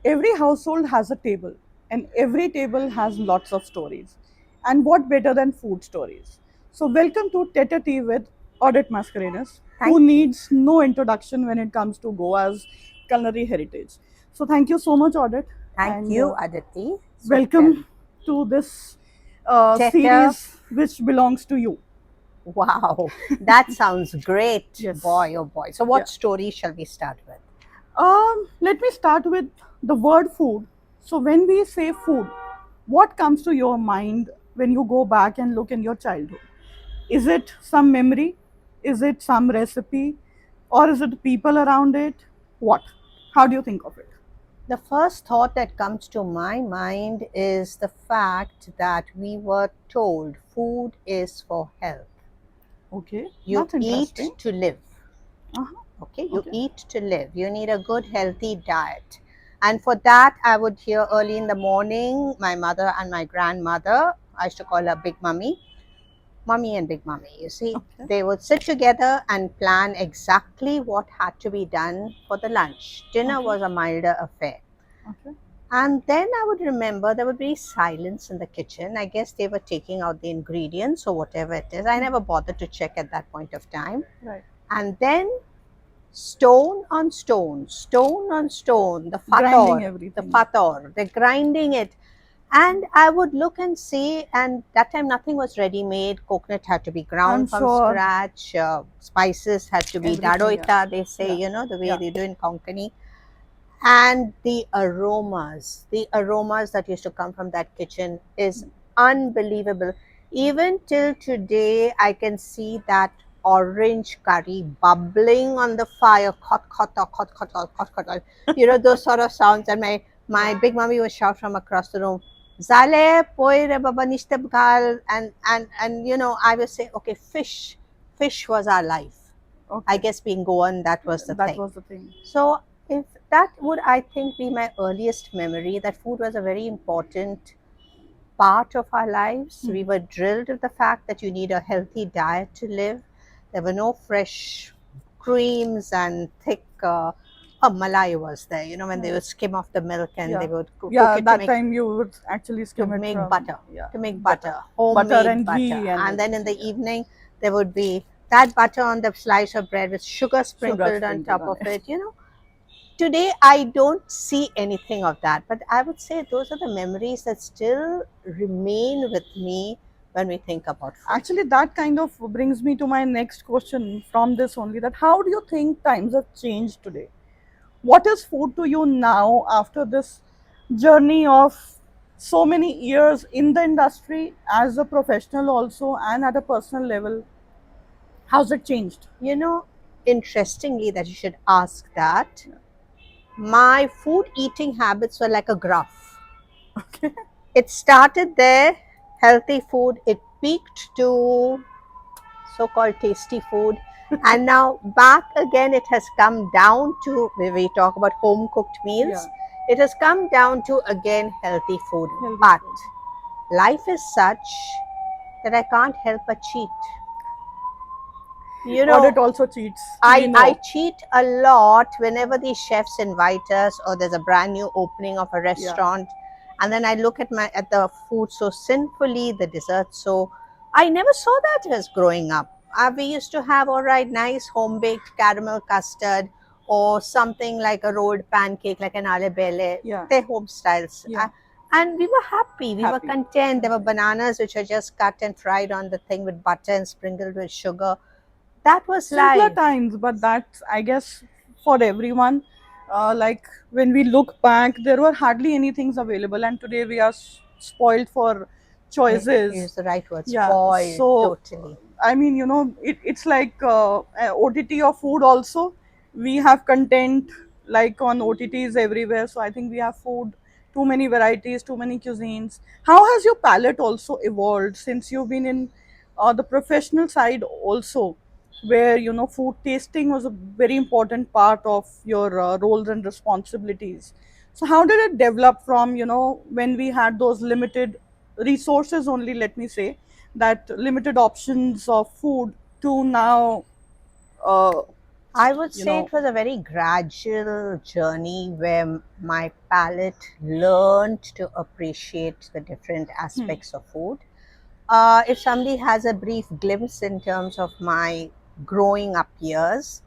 Every household has a table, and every table has lots of stories. And what better than food stories? So, welcome to Tête-à-Tea with Odette Mascarenas, who Thank you. needs no introduction when it comes to Goa's culinary heritage. So, thank you so much, Odette, Thank and you, Aditi. So tell welcome me. to this Teta, series which belongs to you. wow, that sounds great. Yes. Boy, oh boy. So, Yeah. what story shall we start with? Let me start with the word food. So, when we say food, what comes to your mind when you go back and look in your childhood? Is it some memory? Is it some recipe? Or is it people around it? What? How do you think of it? The first thought that comes to my mind is the fact that we were told food is for health. Okay, You that's eat interesting. to live. Uh-huh. Okay, you Okay. eat to live. You need a good, healthy diet. And for that, I would hear early in the morning my mother and my grandmother, I used to call her Big Mummy, Mummy and Big Mummy. You see, Okay. they would sit together and plan exactly what had to be done for the lunch. Dinner Okay. was a milder affair. Okay. And then I would remember there would be silence in the kitchen. I guess they were taking out the ingredients or whatever it is. I never bothered to check at that point of time. Right. And then stone on stone, stone on stone, Grinding the everything. fator, they're grinding it. And I would look and see, and that time nothing was ready made. Coconut had to be I'm ground from sure scratch, spices had to be everything, yeah. dadoita, they say, Yeah. the way Yeah. they do in Konkani. And the aromas that used to come from that kitchen is unbelievable. Even till today, I can see that orange curry bubbling on the fire, hot, hot, hot, hot, hot, hot, hot, hot, hot. Those sort of sounds. And my Yeah. big mommy would shout from across the room, Zale, poi re baba nishtab ghal. And I would say, okay, fish was our life. I Okay. guess being Goan, that was the That thing. was the thing. So, if that would, I think, be my earliest memory, that food was a very important part of our lives. Hmm. We were drilled with the fact that you need a healthy diet to live. There were no fresh creams and thick. Malai was there, when they Right. would skim off the milk and they Yeah. would cook Yeah, it to that make time you would actually to skim it make from, butter, yeah, to make butter. butter, Butter homemade and butter. ghee and And then in everything, the yeah. evening, there would be that butter on the slice of bread with sugar Sugar sprinkled on sprinkled top on of it. it. Today, I don't see anything of that, but I would say those are the memories that still remain with me when we think about food. Actually, that kind of brings me to my next question from this only, that how do you think times have changed today? What is food to you now after this journey of so many years in the industry as a professional also and at a personal level? How's it changed? You know, Interestingly, that you should ask that, my food eating habits were like a graph. Okay. It started there, healthy food, it peaked to so called tasty food. And now back again, it has come down to where we talk about home cooked meals. Yeah, It has come down to again healthy food. healthy But food. life is such that I can't help but cheat. You Audit know, also cheats. We I know. cheat a lot whenever these chefs invite us or there's a brand new opening of a Yeah. restaurant. And then I look at the food so sinfully, the dessert. So I never saw that as growing up. We used to have, all right, nice home baked caramel custard or something like a rolled pancake, like an ale bele, Yeah. their home styles. Yeah. And we were happy, we were Happy. content. There were Content. bananas which are just cut and fried on the thing with butter and sprinkled with sugar. That was Simpler life. times, but that's, I guess, for everyone. Like when we look back, there were hardly any things available, and today we are spoiled for choices. Use the right word, Yeah. spoiled So, totally. I mean, it's like OTT of food also. We have content like on OTTs everywhere. So I think we have food, too many varieties, too many cuisines. How has your palate also evolved since you've been in the professional side also, where food tasting was a very important part of your roles and responsibilities? So how did it develop from when we had those limited resources only, let me say, that limited options of food, to now uh, I would you say know. it was a very gradual journey where my palate learned to appreciate the different Hmm. aspects of food. If somebody has a brief glimpse in terms of my growing up years,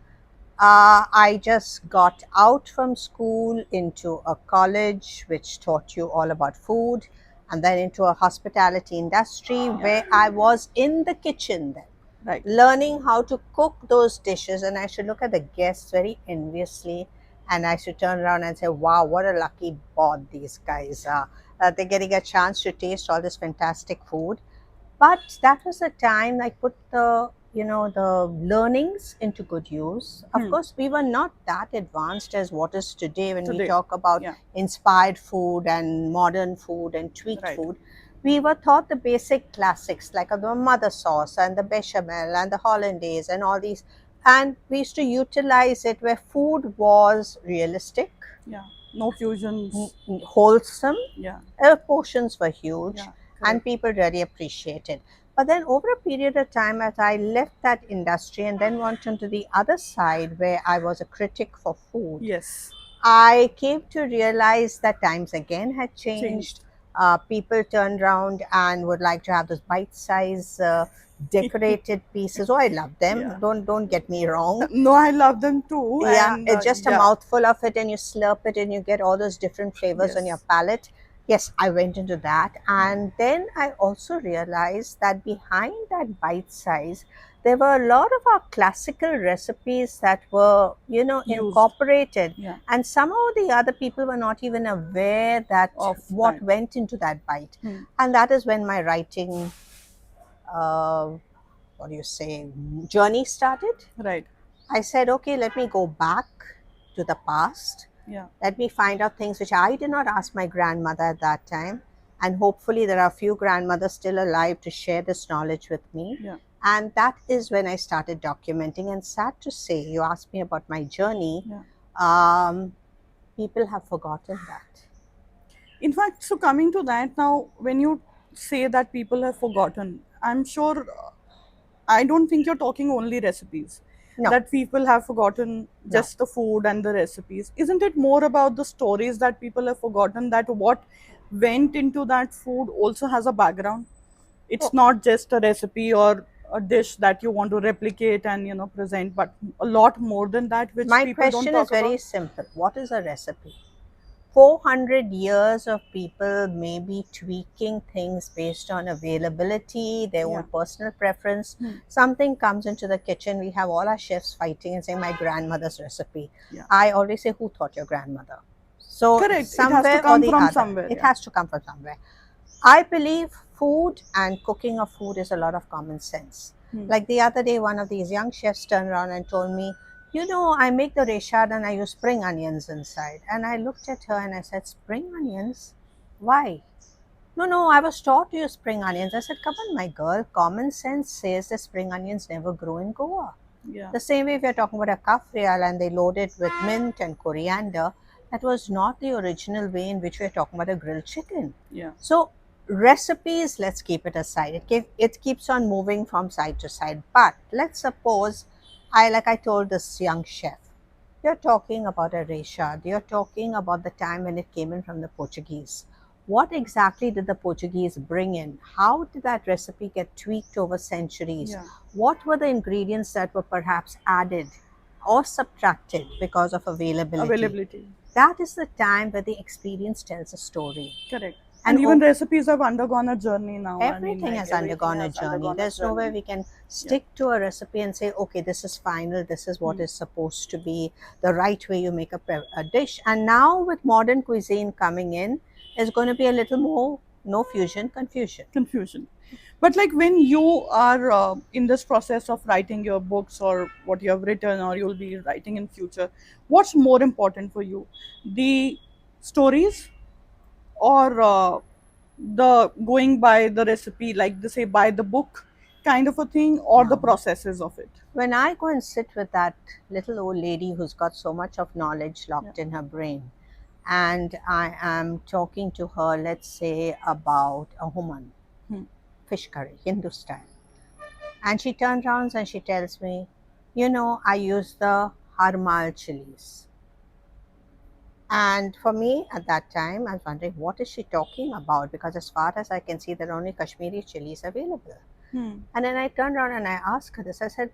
I just got out from school into a college which taught you all about food, and then into a hospitality industry Yeah. where I was in the kitchen then, Right. learning how to cook those dishes. And I should look at the guests very enviously, and I should turn around and say, wow, what a lucky bod these guys are. They're getting a chance to taste all this fantastic food. But that was a time I put the learnings into good use. Of Hmm. course, we were not that advanced as what is today when we Today. talk about Yeah. inspired food and modern food and tweaked Right. food. We were taught the basic classics like the mother sauce and the bechamel and the hollandaise and all these, and we used to utilize it where food was realistic, Yeah. No fusions. wholesome, Yeah. portions were huge, Yeah. and Correct. people really appreciated. But then, over a period of time, as I left that industry and then went into the other side where I was a critic for food, Yes. I came to realize that times again had changed. Changed. People turned around and would like to have those bite-sized, decorated pieces. Oh, I love them. Yeah. Don't get me wrong. No, I love them too. Yeah, And it's just a yeah. mouthful of it, and you slurp it, and you get all those different flavors on your Yes. palate. Yes, I went into that. And then I also realized that behind that bite size, there were a lot of our classical recipes that were, Used. incorporated. Yeah. And somehow the other people were not even aware that Of what that. went into that bite. Hmm. And that is when my writing, uh, what do you say, journey started. Right. I said, okay, let me go back to the past. Yeah. Let me find out things which I did not ask my grandmother at that time. And hopefully, there are a few grandmothers still alive to share this knowledge with me. Yeah. And that is when I started documenting. And sad to say, you asked me about my journey. Yeah. Um, People have forgotten that. In fact, so coming to that now, when you say that people have forgotten, I'm sure I don't think you're talking only recipes. No, That people have forgotten no. just the food and the recipes. Isn't it more about the stories that people have forgotten, that what went into that food also has a background? It's Oh, not just a recipe or a dish that you want to replicate and present, but a lot more than that, which my people don't question is talk very about. simple. What is a recipe? 400 years of people maybe tweaking things based on availability, their own Yeah. personal preference. Hmm. Something comes into the kitchen, we have all our chefs fighting and saying, my grandmother's recipe. Yeah. I always say, who taught your grandmother? So, Correct. It has to somewhere or come the from other, somewhere. it Yeah. has to come from somewhere. I believe food and cooking of food is a lot of common sense. Hmm. Like the other day, one of these young chefs turned around and told me, I make the reshad and I use spring onions inside. And I looked at her and I said, spring onions? Why? No, no, I was taught to use spring onions. I said, come on, my girl, common sense says that spring onions never grow in Goa. Yeah. The same way if you're talking about a kafrial and they load it with mint and coriander, that was not the original way in which we're talking about a grilled chicken. Yeah. So recipes, let's keep it aside. It keeps on moving from side to side. But let's suppose like I told this young chef, you're talking about a reshad. You're talking about the time when it came in from the Portuguese. What exactly did the Portuguese bring in? How did that recipe get tweaked over centuries? Yeah. What were the ingredients that were perhaps added or subtracted because of availability? Availability. That is the time where the experience tells a story. Correct. And And even recipes have undergone a journey now. I mean, everything like has everything undergone a has journey. undergone a There's no way journey. we can Yeah. stick to a recipe and say, okay, this is final, this is what Hmm. is supposed to be the right way you make a dish. And now, with modern cuisine coming in, is going to be a little more no fusion, confusion. Confusion. But like when you are in this process of writing your books or what you have written or you'll be writing in future, what's more important for you? The stories or the going by the recipe, like they say by the book kind of a thing, or the Now, processes of it? when I go and sit with that little old lady who's got so much of knowledge Yeah. locked in her brain, and I am talking to her, let's say, about a human Hmm. fish curry, Hindu style. And she turns around and she tells me, I use the Harmal chilies. And for me at that time, I was wondering, what is she talking about? Because as far as I can see, there are only Kashmiri chilies available. Hmm. And then I turned around and I asked her this. I said,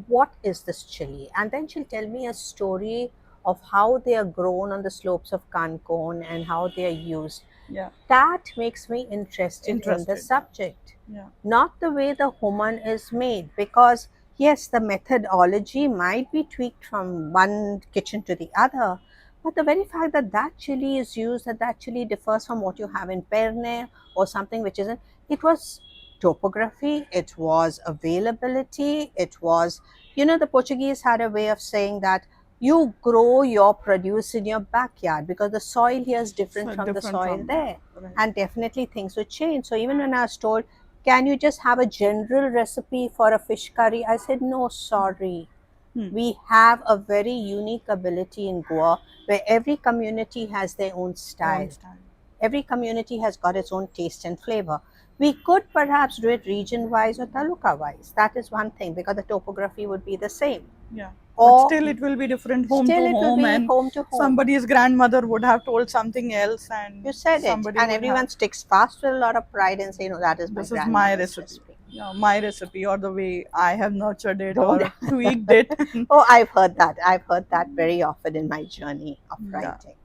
what is this chili? And then she'll tell me a story of how they are grown on the slopes of Cancun and how they are used. Yeah. That makes me interested in the Interested. Yeah. subject, Yeah. not the way the human is made. Because, yes, the methodology might be tweaked from one kitchen to the other, but the very fact that that chili is used, that chili differs from what you have in Perne or something which isn't, it was topography, it was availability, it was, the Portuguese had a way of saying that you grow your produce in your backyard because the soil here is different So from the different soil from, yeah. there. Right. And definitely things would change. So even when I was told, can you just have a general recipe for a fish curry? I said, no, sorry. Hmm. We have a very unique ability in Goa where every community has their own Own style. style. Every community has got its own taste and flavor. We could perhaps do it region wise or taluka wise. That is one thing because the topography would be the same. Yeah. But Or still, it will be different home still to it will home, be and home to home. somebody's grandmother would have told something else, and You said it. somebody And would have, everyone sticks fast with a lot of pride and say, no, that is my this is my grandmother's recipe. recipe. Yeah, my recipe, or the way I have nurtured it Don't. or tweaked it. Oh, I've heard that. I've heard that very often in my journey of Yeah. writing.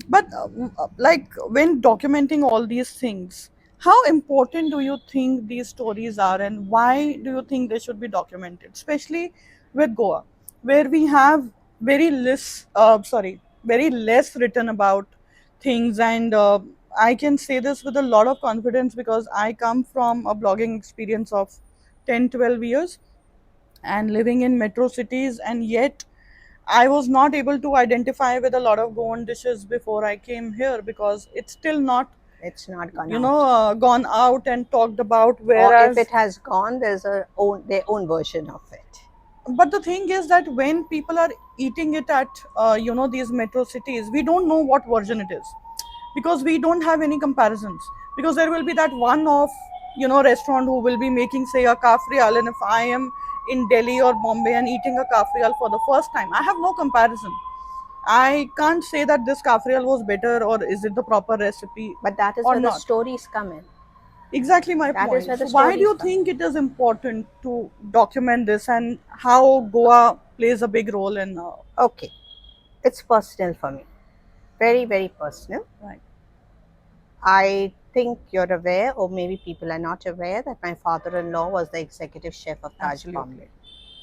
But like when documenting all these things, how important do you think these stories are, and why do you think they should be documented, especially with Goa, where we have very less written about things, and I can say this with a lot of confidence because I come from a blogging experience of 10-12 years and living in metro cities, and yet I was not able to identify with a lot of Goan dishes before I came here because it's still not, It's not gone out. gone out and talked about. Or if it Whereas, has gone, there's their own version of it. but the thing is that when people are eating it at, these metro cities, we don't know what version it is because we don't have any comparisons. Because there will be that one of, restaurant who will be making, say, a kafrial, and if I am in Delhi or Bombay and eating a kafrial for the first time, I have no comparison. I can't say that this kafrial was better or is it the proper recipe But that is or where the not. stories come in. Exactly my That is point. where the So why do stories you come in. think it is important to document this, and how Goa plays a big role in? Okay, it's personal for me. Very, very personal. Right. I think you're aware, or maybe people are not aware, that my father in law was the executive chef of Taj Absolutely. Bombay.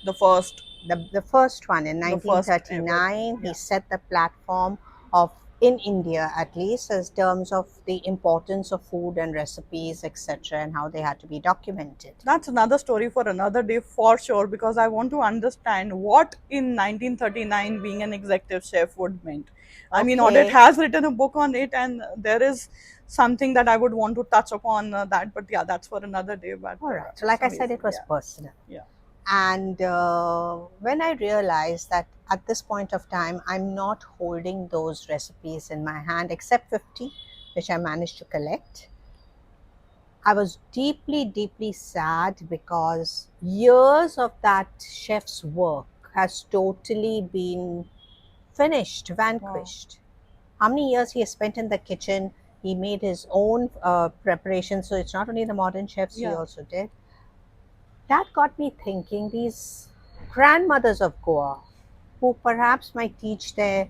The first, The first one in the first ever. 1939, he Yeah. set the platform of, in India at least, as terms of the importance of food and recipes, etc., and how they had to be documented. That's another story for another day for sure, because I want to understand what in 1939 being an executive chef would meant. I mean, Odette Okay, has written a book on it, and there is something that I would want to touch upon that. But yeah, that's for another day. But all right. So, it's like I said, amazing. it was Yeah, personal. yeah, And when I realized that at this point of time, I'm not holding those recipes in my hand, except 50, which I managed to collect, I was deeply, deeply sad because years of that chef's work has totally been finished, wow, vanquished. How many years he has spent in the kitchen? He made his own preparations, so it's not only the modern chefs he yeah. also did. That got me thinking, these grandmothers of Goa, who perhaps might teach their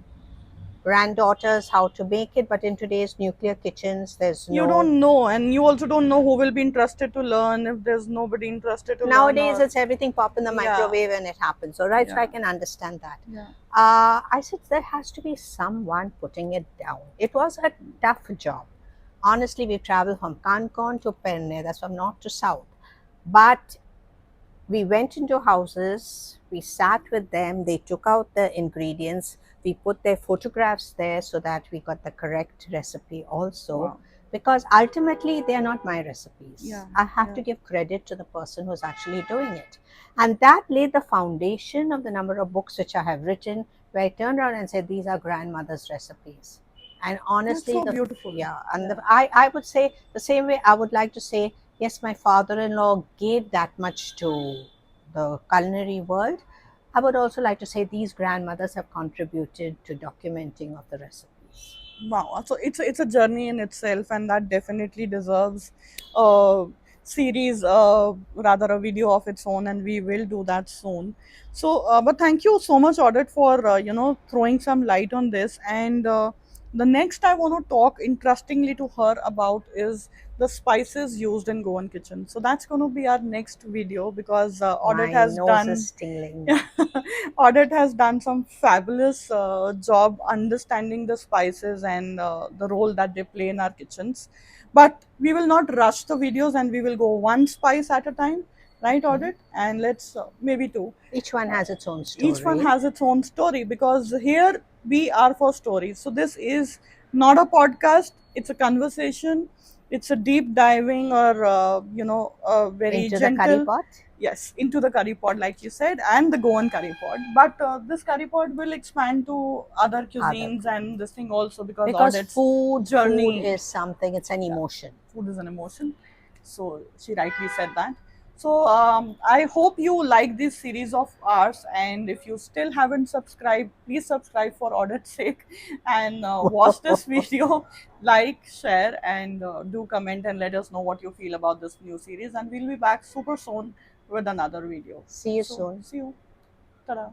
granddaughters how to make it, but in today's nuclear kitchens, there's You no. don't know, and you also don't know who will be interested to learn if there's nobody interested to learn, Nowadays, or it's everything pop in the yeah, microwave and it happens. All right, so I yeah, can understand that. yeah. I said there has to be someone putting it down. It was a tough job. Honestly, we traveled from Cancun to Penne, that's from north to south. But we went into houses, we sat with them, they took out the ingredients, we put their photographs there so that we got the correct recipe also. Wow. Because ultimately, they are not my recipes. Yeah, I have yeah. to give credit to the person who's actually doing it. And that laid the foundation of the number of books which I have written, where I turned around and said, these are grandmother's recipes. And That's honestly, so beautiful. yeah, and Yeah. I would say the same way I would like to say, yes, my father in law gave that much to the culinary world. I would also like to say these grandmothers have contributed to documenting of the recipes. Wow, so it's a journey in itself, and that definitely deserves a series, rather a video of its own, and we will do that soon. So, but thank you so much, Audit, for throwing some light on this. And the next I want to talk interestingly to her about is the spices used in Goan kitchen. So that's going to be our next video, because Audit My has nose done is tingling yeah, now. Audit has done some fabulous job understanding the spices and the role that they play in our kitchens. But we will not rush the videos, and we will go one spice at a time, right, Mhm. Audit? And let's maybe two. Each one Uh, has its own each one story. has its own story, because here we are for stories. So this is not a podcast, it's a conversation. It's a deep diving, or a very Into the curry gentle, pot. yes, into the curry pot, like you said, and the Goan curry pot. But this curry pot will expand to other Other cuisines and this thing also, because because Audit's food journey, is something, it's an yeah, emotion. food is an emotion. So she rightly said that. So I hope you like this series of ours, and if you still haven't subscribed, please subscribe for Audit's sake, and watch this video, like, share, and do comment and let us know what you feel about this new series. And we'll be back super soon with another video. See you So soon. see you. Ta-da.